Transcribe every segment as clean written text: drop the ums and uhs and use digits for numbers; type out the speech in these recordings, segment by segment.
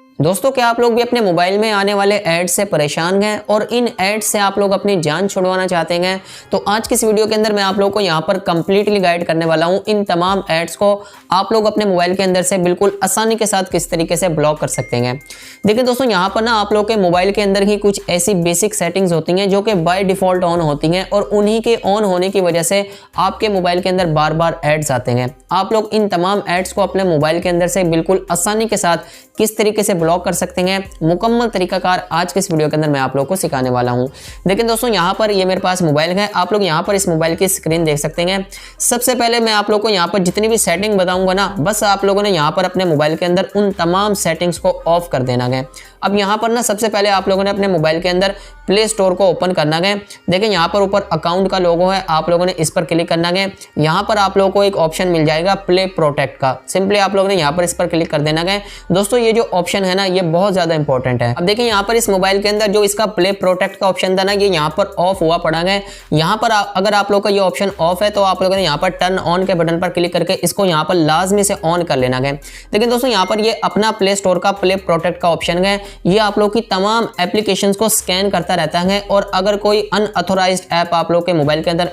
दोस्तों, क्या आप लोग भी अपने मोबाइल में आने वाले ऐड से परेशान हैं और इन ऐड से आप लोग अपनी जान छुड़वाना चाहते हैं? तो आज की इस वीडियो के अंदर मैं आप लोगों को यहाँ पर कंप्लीटली गाइड करने वाला हूँ। इन तमाम ऐड्स को आप लोग अपने मोबाइल के अंदर से बिल्कुल आसानी के साथ किस तरीके से ब्लॉक कर सकते हैं। देखिए दोस्तों, यहाँ पर ना आप लोग के मोबाइल के अंदर ही कुछ ऐसी बेसिक सेटिंग्स होती हैं जो कि बाय डिफॉल्ट ऑन होती हैं और उन्हीं के ऑन होने की वजह से आपके मोबाइल के अंदर बार बार एड्स आते हैं। आप लोग इन तमाम एड्स को अपने मोबाइल के अंदर से बिल्कुल आसानी के साथ किस तरीके से ब्लॉक कर सकते हैं, मुकम्मल तरीकाकार आज के इस वीडियो के अंदर मैं आप लोगों को सिखाने वाला हूं। देखिए दोस्तों, यहां पर ये मेरे पास मोबाइल है। आप लोग यहां पर इस मोबाइल की स्क्रीन देख सकते हैं। सबसे पहले मैं आप लोगों को यहां पर जितनी भी सेटिंग बताऊंगा ना, बस आप लोगों ने यहां पर अपने मोबाइल के अंदर उन तमाम सेटिंग्स को ऑफ कर देना है। अब यहां पर ना सबसे पहले आप लोगों ने अपने मोबाइल के अंदर प्ले स्टोर को ओपन करना है। देखिए यहां पर ऊपर अकाउंट का लोगो है, आप लोगों ने इस पर क्लिक करना है। यहां पर आप लोगों को एक ऑप्शन मिल जाएगा प्ले प्रोटेक्ट का। सिंपली आप लोगों ने यहां पर इस पर क्लिक कर देना है। दोस्तों, ये जो ऑप्शन है ना, ये बहुत ज्यादा इंपॉर्टेंट है। अब देखिए यहां पर इस मोबाइल के अंदर जो इसका प्ले प्रोटेक्ट का ऑप्शन था ना, ये यहां पर ऑफ हुआ पड़ा है। यहां पर अगर आप लोग का ये ऑप्शन ऑफ है तो आप लोगों ने यहां पर टर्न ऑन के बटन पर क्लिक करके इसको यहां पर लाजमी से ऑन कर लेना है। लेकिन दोस्तों, यहां पर ये अपना प्ले स्टोर का प्ले प्रोटेक्ट का ऑप्शन है, ये आप लोग की तमाम एप्लीकेशंस को स्कैन करता रहता है और अगर कोई अनऑथोराइज्ड ऐप आप लोग के मोबाइल के अंदर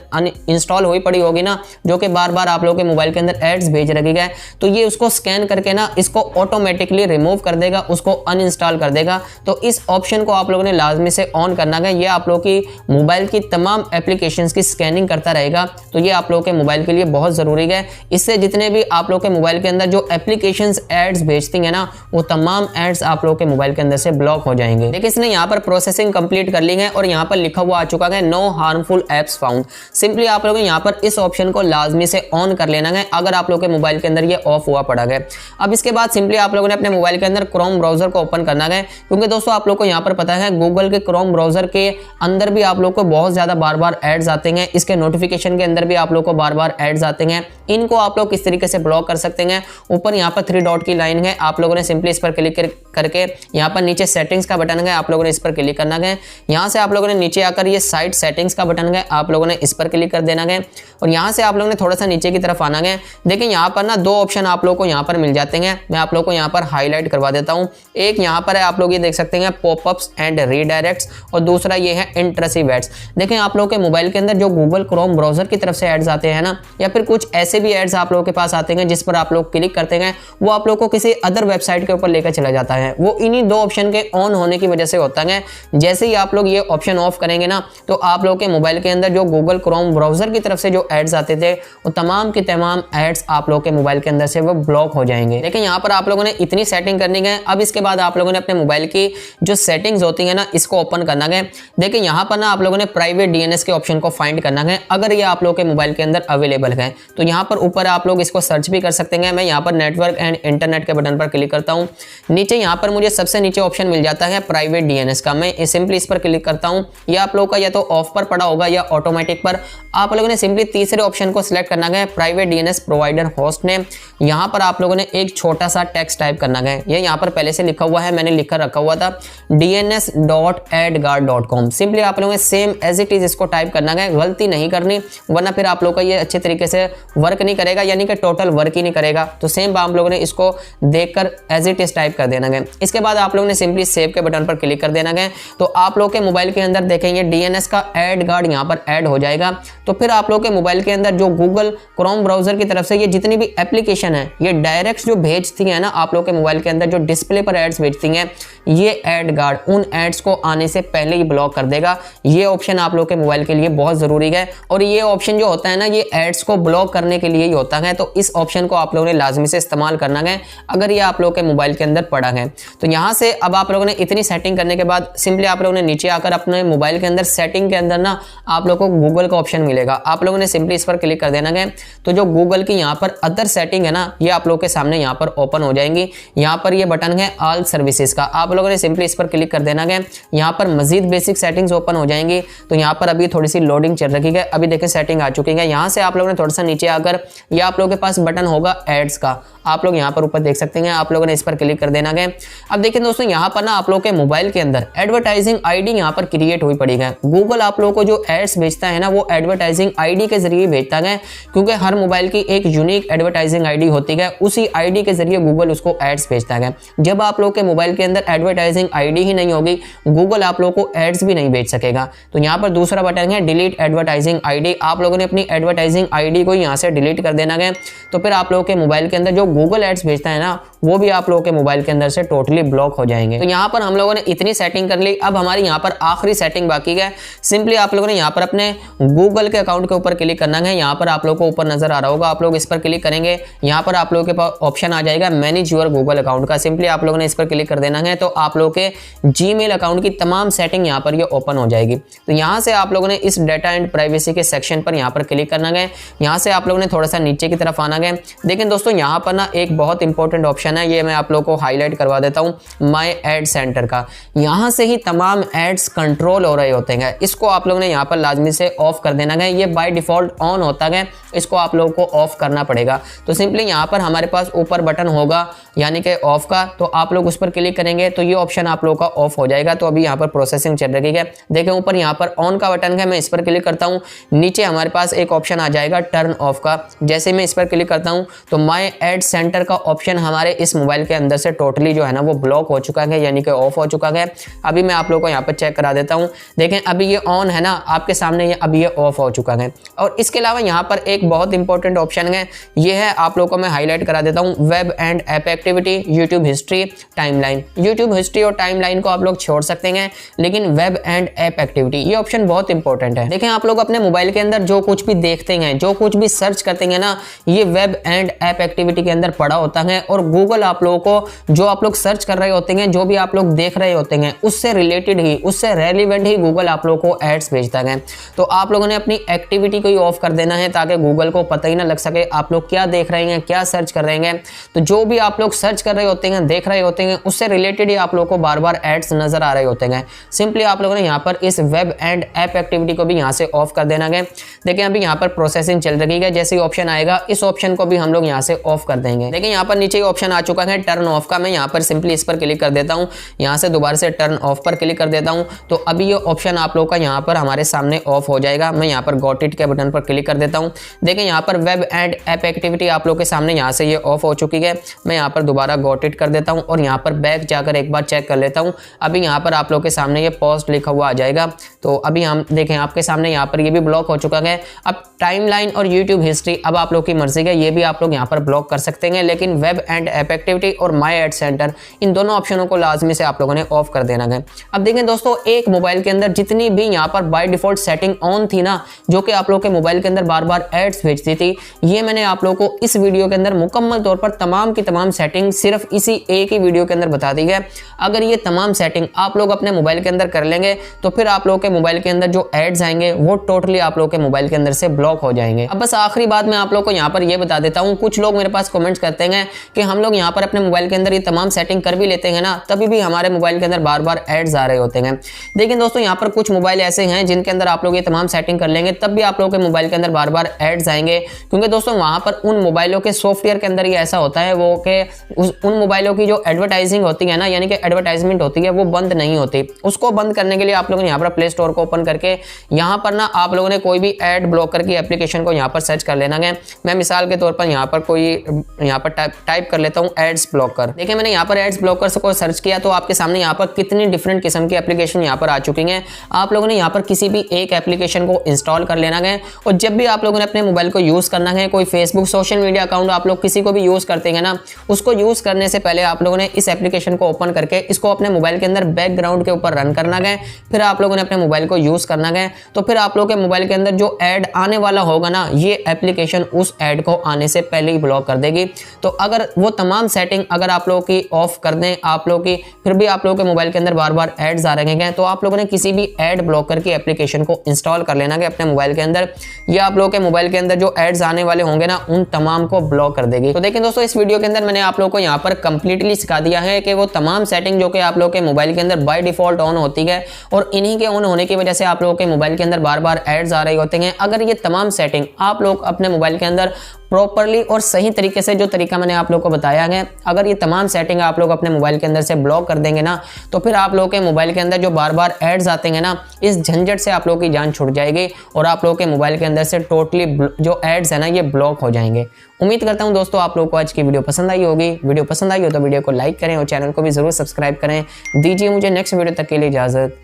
इंस्टॉल हुई पड़ी होगी ना, जो कि बार बार आप लोग के मोबाइल के अंदर एड्स भेज रही है, तो ये उसको स्कैन करके ना इसको ऑटोमेटिकली रिमूव कर देगा, उसको अनइंस्टॉल कर देगा। तो इस ऑप्शन को आप लोगों ने लाजमी से ऑन करना है। ये आप लोग की मोबाइल की तमाम एप्लीकेशंस की स्कैनिंग करता रहेगा, तो ये आप लोग के मोबाइल के लिए बहुत जरूरी है। इससे जितने भी आप लोग के मोबाइल के अंदर जो एप्लीकेशंस एड्स भेजती है ना, वो तमाम एड्स आप लोग के मोबाइल के अंदर से ब्लॉक हो जाएंगे। देखिए इसने यहाँ पर प्रोसेसिंग कंप्लीट कर ली है और यहाँ पर लिखा हुआ आ चुका है no harmful apps found. Simply आप लोगों ने यहाँ पर इस ऑप्शन को लाजमी से ऑन कर लेना है अगर आप लोग के मोबाइल के अंदर ये ऑफ हुआ पड़ा है। अब इसके बाद सिंपली आप लोगों ने अपने मोबाइल के अंदर क्रोम ब्राउजर को ओपन करना है, क्योंकि दोस्तों आप लोग को यहाँ पर पता है गूगल के क्रोम ब्राउजर के अंदर भी आप लोग को बहुत ज्यादा बार बार एड्स आते हैं। इसके नोटिफिकेशन के अंदर भी आप लोग को बार बार एड्स आते हैं। इनको आप लोग किस तरीके से ब्लॉक कर सकते हैं, ऊपर यहाँ पर 3 डॉट की लाइन है, आप लोगों ने सिंपली इस पर क्लिक करके यहाँ पर नीचे सेटिंग्स का बटन है, आप लोगों ने इस पर क्लिक करना है। यहाँ से आप लोगों ने नीचे आकर ये साइट सेटिंग्स का बटन है, आप लोगों ने इस पर क्लिक कर देना है और यहाँ से आप लोगों ने थोड़ा सा नीचे की तरफ आना है। देखिए यहाँ पर ना 2 ऑप्शन आप लोगों को यहाँ पर मिल जाते हैं, मैं आप लोगों को यहाँ पर हाईलाइट करवा देता हूँ। एक यहाँ पर है, आप लोग ये देख सकते हैं पॉपअप्स एंड रीडायरेक्ट्स, और दूसरा ये है इंट्रसिव एड्स। देखें आप लोगों के मोबाइल के अंदर जो गूगल क्रोम ब्राउजर की तरफ से एड्स आते हैं ना, या फिर कुछ ऐसे भी एड्स आप लोगों के पास आते हैं जिस पर आप लोग क्लिक करते हैं, वो आप लोग को किसी अदर वेबसाइट के ऊपर लेकर चला जाता है। वो इन्हीं 2 ऑप्शन के ऑन होने की वजह से होता है। जैसे ही आप लोग ये ऑप्शन ऑफ करेंगे ना, तो आप लोग के मोबाइल के अंदर जो गूगल क्रोम ब्राउजर की तरफ से जो एड्स आते थे, वो तमाम के तमाम एड्स आप लोग के मोबाइल के अंदर से वो ब्लॉक हो जाएंगे। लेकिन यहाँ पर आप लोगों ने इतनी सेटिंग करनी है। अब इसके बाद आप लोगों ने अपने मोबाइल की जो सेटिंग्स होती है ना, इसको ओपन करना है। देखिए यहाँ पर ना आप लोगों ने प्राइवेट डीएनएस के ऑप्शन को फाइंड करना है। अगर ये आप लोग के मोबाइल के अंदर अवेलेबल है तो यहाँ पर ऊपर आप लोग इसको सर्च भी कर सकते हैं। मैं यहाँ पर नेटवर्क एंड इंटरनेट के बटन पर क्लिक करता हूँ। नीचे यहाँ पर मुझे सबसे नीचे ऑप्शन मिल जाता है प्राइवेट डीएनएस का, मैं सिंपली इस पर क्लिक करता हूँ। ये आप लोग का या तो ऑफ पर पड़ा होगा या ऑटोमेटिक पर। आप लोगों ने सिंपली तीसरे ऑप्शन को सिलेक्ट करना है, private DNS provider host name. यहाँ पर आप लोगों ने एक छोटा सा टेक्स्ट टाइप करना है। ये यहाँ पर पहले से लिखा हुआ है, मैंने लिख कर रखा हुआ था dns.adguard.com। सिंपली आप लोगों ने सेम एज इट इज इसको टाइप करना है, गलती नहीं करनी, वरना फिर आप लोग का ये अच्छे तरीके से वर्क नहीं करेगा, यानी कि टोटल वर्क ही नहीं करेगा। तो सेम आप लोगों ने इसको देखकर एज इट इज टाइप कर देना है। इसके बाद आप लोगों ने सिंपली सेव के बटन पर क्लिक कर देना है। तो आप लोग के मोबाइल के अंदर देखेंगे डीएनएस का एड गार्ड यहाँ पर ऐड हो जाएगा। तो फिर आप लोग के मोबाइल के अंदर जो गूगल क्रोम ब्राउजर की तरफ से ये जितनी भी एप्लीकेशन है, ये डायरेक्ट जो भेजती है ना आप लोग के मोबाइल के अंदर, जो डिस्प्ले पर एड्स भेजती हैं, ये एड गार्ड उन एड्स को आने से पहले ही ब्लॉक कर देगा। ये ऑप्शन आप लोग के मोबाइल के लिए बहुत जरूरी है और ये ऑप्शन जो होता है ना, ये एड्स को ब्लॉक करने के लिए ही होता है। तो इस ऑप्शन को आप लोगों ने लाजमी से इस्तेमाल करना है अगर ये आप लोग के मोबाइल के अंदर पड़ा है। तो यहाँ से अब आप लोगों ने इतनी सेटिंग करने के बाद सिंपली आप लोगों ने नीचे आकर अपने मोबाइल के अंदर सेटिंग के अंदर ना आप लोगों को गूगल का ऑप्शन मिलेगा, आप लोगों ने सिंपली इस पर क्लिक कर देना है। तो जो गूगल की यहाँ पर अदर सेटिंग है ना, ये आप लोग के सामने यहाँ पर ओपन हो जाएंगी। यहाँ पर ये बटन है ऑल सर्विसेज का, आप लोगों ने सिंपली इस पर क्लिक कर देना है। यहाँ पर मजीद बेसिक सेटिंग्स ओपन हो जाएंगी। तो यहाँ पर अभी थोड़ी सी लोडिंग चल रही है, अभी देखिए सेटिंग आ चुकी है। यहाँ से आप लोगों ने थोड़ा सा नीचे आकर ये आप लोगों के पास बटन होगा एड्स का, आप लोग यहाँ पर ऊपर देख सकते हैं, आप लोगों ने इस पर क्लिक कर देना है। अब देखिए दोस्तों, यहाँ पर ना आप लोग के मोबाइल के अंदर एडवर्टाइजिंग आईडी यहाँ पर क्रिएट हुई पड़ी है। गूगल आप लोगों को जो एड्स भेजता है ना, वो एडवर्टाइजिंग आईडी के जरिए भेजता है, क्योंकि हर मोबाइल की एक यूनिक एडवर्टाइजिंग आईडी होती है, उसी आईडी के जरिए गूगल उसको एड्स भेजता है। जब आप लोग के मोबाइल के अंदर एडवर्टाइजिंग आईडी ही नहीं होगी, गूगल आप लोग को एड्स भी नहीं भेज सकेगा। तो यहाँ पर दूसरा बटन है डिलीट एडवर्टाइजिंग आईडी। आप लोगों ने अपनी एडवर्टाइजिंग आईडी को यहाँ से डिलीट कर देना है, तो फिर आप लोगों के मोबाइल के अंदर जो गूगल एड्स भेजता है ना, वो भी आप लोगों के मोबाइल के अंदर से टोटली ब्लॉक हो जाएंगे। तो यहाँ पर हम लोगों ने इतनी सेटिंग कर ली। अब हमारी यहाँ पर आखिरी सेटिंग बाकी है। सिंपली आप लोगों ने यहाँ पर अपने गूगल के अकाउंट के ऊपर क्लिक करना है। यहाँ पर आप लोगों को ऊपर नजर आ रहा होगा, आप लोग इस पर क्लिक करेंगे, यहाँ पर आप लोगों के पास ऑप्शन आ जाएगा मैनेज योर गूगल अकाउंट का। सिंपली आप लोगों ने इस पर क्लिक कर देना है, तो आप लोगों के जीमेल अकाउंट की तमाम सेटिंग यहाँ पर ये ओपन हो जाएगी। तो यहाँ से आप लोगों ने इस डाटा एंड प्राइवेसी के सेक्शन पर यहाँ पर क्लिक करना है। यहाँ से आप लोगों ने थोड़ा सा नीचे की तरफ आना है। लेकिन दोस्तों यहाँ पर ना एक बहुत इंपॉर्टेंट ऑप्शन है, ये मैं आप लोगों को हाईलाइट करवा देता हूँ, माय एड सेंटर का। यहाँ से ही तमाम एड्स कंट्रोल हो रहे होते हैं। इसको आप लोगों ने यहाँ पर लाजमी से ऑफ कर देना है। ये बाय डिफॉल्ट ऑन होता है, इसको आप लोगों को ऑफ करना पड़ेगा। तो सिंपली यहाँ पर हमारे पास ऊपर बटन होगा यानी कि ऑफ का, तो आप लोग उस पर क्लिक करेंगे तो ये ऑप्शन आप लोगों का ऑफ हो जाएगा। तो अभी यहाँ पर प्रोसेसिंग चल रही है। देखें ऊपर यहाँ पर ऑन का बटन है, मैं इस पर क्लिक करता हूँ, नीचे हमारे पास एक ऑप्शन आ जाएगा टर्न ऑफ का। जैसे मैं इस पर क्लिक करता हूँ तो माय एड सेंटर का ऑप्शन हमारे इस मोबाइल के अंदर से टोटली जो है ना वो ब्लॉक हो चुका है, यानी कि ऑफ हो चुका है। अभी मैं आप लोगों को यहाँ पर चेक करा देता हूँ। देखें अभी ये ऑन है ना आपके सामने, ये अभी ये ऑफ हो चुका है। और इसके अलावा यहाँ पर एक बहुत इंपॉर्टेंट ऑप्शन है, ये है आप लोगों को मैं हाईलाइट करा देता हूँ, web and app activity, YouTube history, timeline. YouTube history और टाइमलाइन को आप लोग छोड़ सकते हैं, लेकिन वेब एंड ऐप एक्टिविटी ये ऑप्शन बहुत इंपॉर्टेंट है। देखें आप लोग अपने मोबाइल के अंदर जो कुछ भी देखते हैं, जो कुछ भी सर्च करते हैं ना, ये वेब एंड ऐप एक्टिविटी के अंदर पड़ा होता है। और गूगल आप लोगों को जो आप लोग सर्च कर रहे होते हैं, जो भी आप लोग देख रहे होते हैं, उससे रिलेटेड ही, उससे रेलिवेंट ही गूगल आप लोगों को एड्स भेजता है। तो आप लोगों ने अपनी एक्टिविटी को ही ऑफ कर देना है, ताकि गूगल को पता ही ना लग सके आप लोग क्या देख रहे हैं, क्या सर्च कर रहे हैं। तो जो भी आप लोग सर्च कर रहे होते हैं, देख रहे होते हैं, उससे रिलेटेड ही आप लोग को बार बार एड्स नजर आ रहे होते हैं। सिंपली आप लोगों ने यहाँ पर इस वेब एंड ऐप एक्टिविटी को भी यहाँ से ऑफ कर देना है। देखिए अभी यहाँ पर प्रोसेसिंग चल रही है, जैसे ही ऑप्शन आएगा इस ऑप्शन को भी हम लोग यहाँ से ऑफ कर देंगे। देखिए यहाँ पर नीचे ऑप्शन आ चुका है टर्न ऑफ का, मैं यहाँ पर सिंपली इस पर क्लिक कर देता हूँ, यहाँ से दोबारा से टर्न ऑफ पर क्लिक कर देता हूँ। तो अभी ये ऑप्शन आप लोग का यहाँ पर हमारे सामने ऑफ हो जाएगा। मैं यहाँ पर गॉट इट के बटन पर क्लिक कर देता हूँ। देखिए यहाँ पर वेब एंड ऐप एक्टिविटी आप लोग के सामने यहाँ से ये ऑफ हो चुकी है। मैं यहाँ पर दोबारा गॉट इट कर देता हूँ और यहाँ पर बैक जाकर एक बार चेक कर लेता हूँ। अभी यहाँ पर आप लोग के सामने ये पोस्ट लिखा हुआ आ जाएगा। तो अभी हम देखें आपके सामने यहाँ पर ये भी ब्लॉक हो चुका है। अब टाइमलाइन और यूट्यूब हिस्ट्री अब आप लोग की मर्जी है, ये भी आप लोग यहाँ पर ब्लॉक कर सकते हैं, लेकिन वेब एंड ऐप एक्टिविटी और माय एड सेंटर इन दोनों ऑप्शनों को लाजमी से आप लोगों ने ऑफ कर देना है। अब देखें दोस्तों, एक मोबाइल के अंदर जितनी भी यहाँ पर बाय डिफॉल्ट सेटिंग ऑन थी ना, जो कि आप लोग के मोबाइल के अंदर बार बार एड्स भेजती थी, ये मैंने आप लोगों को इस वीडियो के अंदर मुकम्मल तौर पर तमाम की तमाम सेटिंग सिर्फ इसी एक ही वीडियो के अंदर बता दी है। अगर ये तमाम सेटिंग आप लोग अपने मोबाइल के अंदर कर लेंगे तो फिर आप लोग के मोबाइल के अंदर जो एड्स आएंगे वो टोटली आप लोग के मोबाइल के अंदर से ब्लॉक हो जाएंगे। अब बस आखिरी बात मैं आप लोग को यहाँ पर ये बता देता हूँ, कुछ लोग मेरे पास कमेंट्स करते हैं कि हम लोग यहाँ पर अपने मोबाइल के अंदर ये तमाम सेटिंग कर भी लेते हैं ना, तभी भी हमारे मोबाइल के अंदर बार बार एड्स आ रहे होते हैं। लेकिन दोस्तों यहाँ पर कुछ मोबाइल ऐसे हैं जिनके अंदर आप लोग ये तमाम सेटिंग कर लेंगे, तब भी आप लोग के मोबाइल के अंदर बार बार एड्स आएंगे, क्योंकि दोस्तों वहां पर उन मोबाइलों के सॉफ्टवेयर के अंदर ये ऐसा होता है वो कि उन मोबाइलों की जो एडवर्टाइजिंग होती है ना, यानी कि एडवर्टाइजमेंट होती है, वो बंद नहीं होती। उसको बंद करने के लिए आप लोगों ने यहाँ पर प्ले स्टोर को ओपन करके यहाँ पर ना आप लोगों ने कोई भी एड ब्लॉकर की एप्लीकेशन को यहाँ पर सर्च कर लेना है। मैं मिसाल के तौर पर यहाँ पर टाइप कर लेता हूँ एड्स ब्लॉकर। देखिए मैंने यहाँ पर एड्स ब्लॉकर को सर्च किया तो आपके सामने यहाँ पर कितनी डिफरेंट किस्म की एप्लीकेशन यहाँ पर आ चुकी हैं। आप लोगों ने यहाँ पर किसी भी एक एप्लीकेशन को इंस्टॉल कर लेना है, और जब भी आप लोगों ने अपने मोबाइल को यूज करना है, कोई फेसबुक सोशल मीडिया अकाउंट आप लोग किसी को भी यूज करते हैं ना, उसको यूज करने से पहले आप लोगों ने इस एप्लीकेशन को ओपन करके इसको अपने मोबाइल के अंदर बैकग्राउंड के ऊपर रन करना है। फिर आप लोगों ने अपने मोबाइल को यूज करना है, तो फिर आप लोग के मोबाइल के अंदर जो एड आने वाला होगा ना, ये एप्लीकेशन उस एड को आने से पहले ही ब्लॉक कर देगी। तो अगर वो तमाम सेटिंग अगर आप लोगों की ऑफ कर दें आप लोग की, फिर भी आप लोगों के मोबाइल के अंदर बार बार एड्स आ रहे हैं, तो आप लोगों ने किसी भी एड ब्लॉकर की एप्लीकेशन को इंस्टॉल कर लेना है अपने मोबाइल के अंदर। या आप लोगों के मोबाइल के अंदर जो एड्स आने वाले होंगे ना, उन तमाम को ब्लॉक कर देगी। तो देखिए दोस्तों, इस वीडियो के अंदर मैंने आप लोगों को यहाँ पर कंप्लीटली सिखा दिया है कि वो तमाम सेटिंग जो कि आप लोगों के मोबाइल के अंदर बाय डिफॉल्ट ऑन होती है, और इन्हीं के ऑन होने की वजह से आप लोगों के मोबाइल के अंदर बार बार एड्स आ रहे होते हैं। अगर ये तमाम सेटिंग आप लोग अपने मोबाइल के अंदर प्रॉपरली और सही तरीके से जो तरीका मैंने आप लोग को बताया है, अगर ये तमाम सेटिंग आप लोग अपने मोबाइल के अंदर से ब्लॉक कर देंगे ना, तो फिर आप लोगों के मोबाइल के अंदर जो बार बार एड्स आते हैं ना, इस झंझट से आप लोगों की जान छूट जाएगी और आप लोगों के मोबाइल के अंदर से टोटली जो एड्स है ना ये ब्लॉक हो जाएंगे। उम्मीद करता हूं दोस्तों आप लोगों को आज की वीडियो पसंद आई होगी। वीडियो पसंद आई हो तो वीडियो को लाइक करें और चैनल को भी जरूर सब्सक्राइब करें। दीजिए मुझे नेक्स्ट वीडियो तक के लिए इजाजत।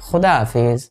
खुदा हाफिज।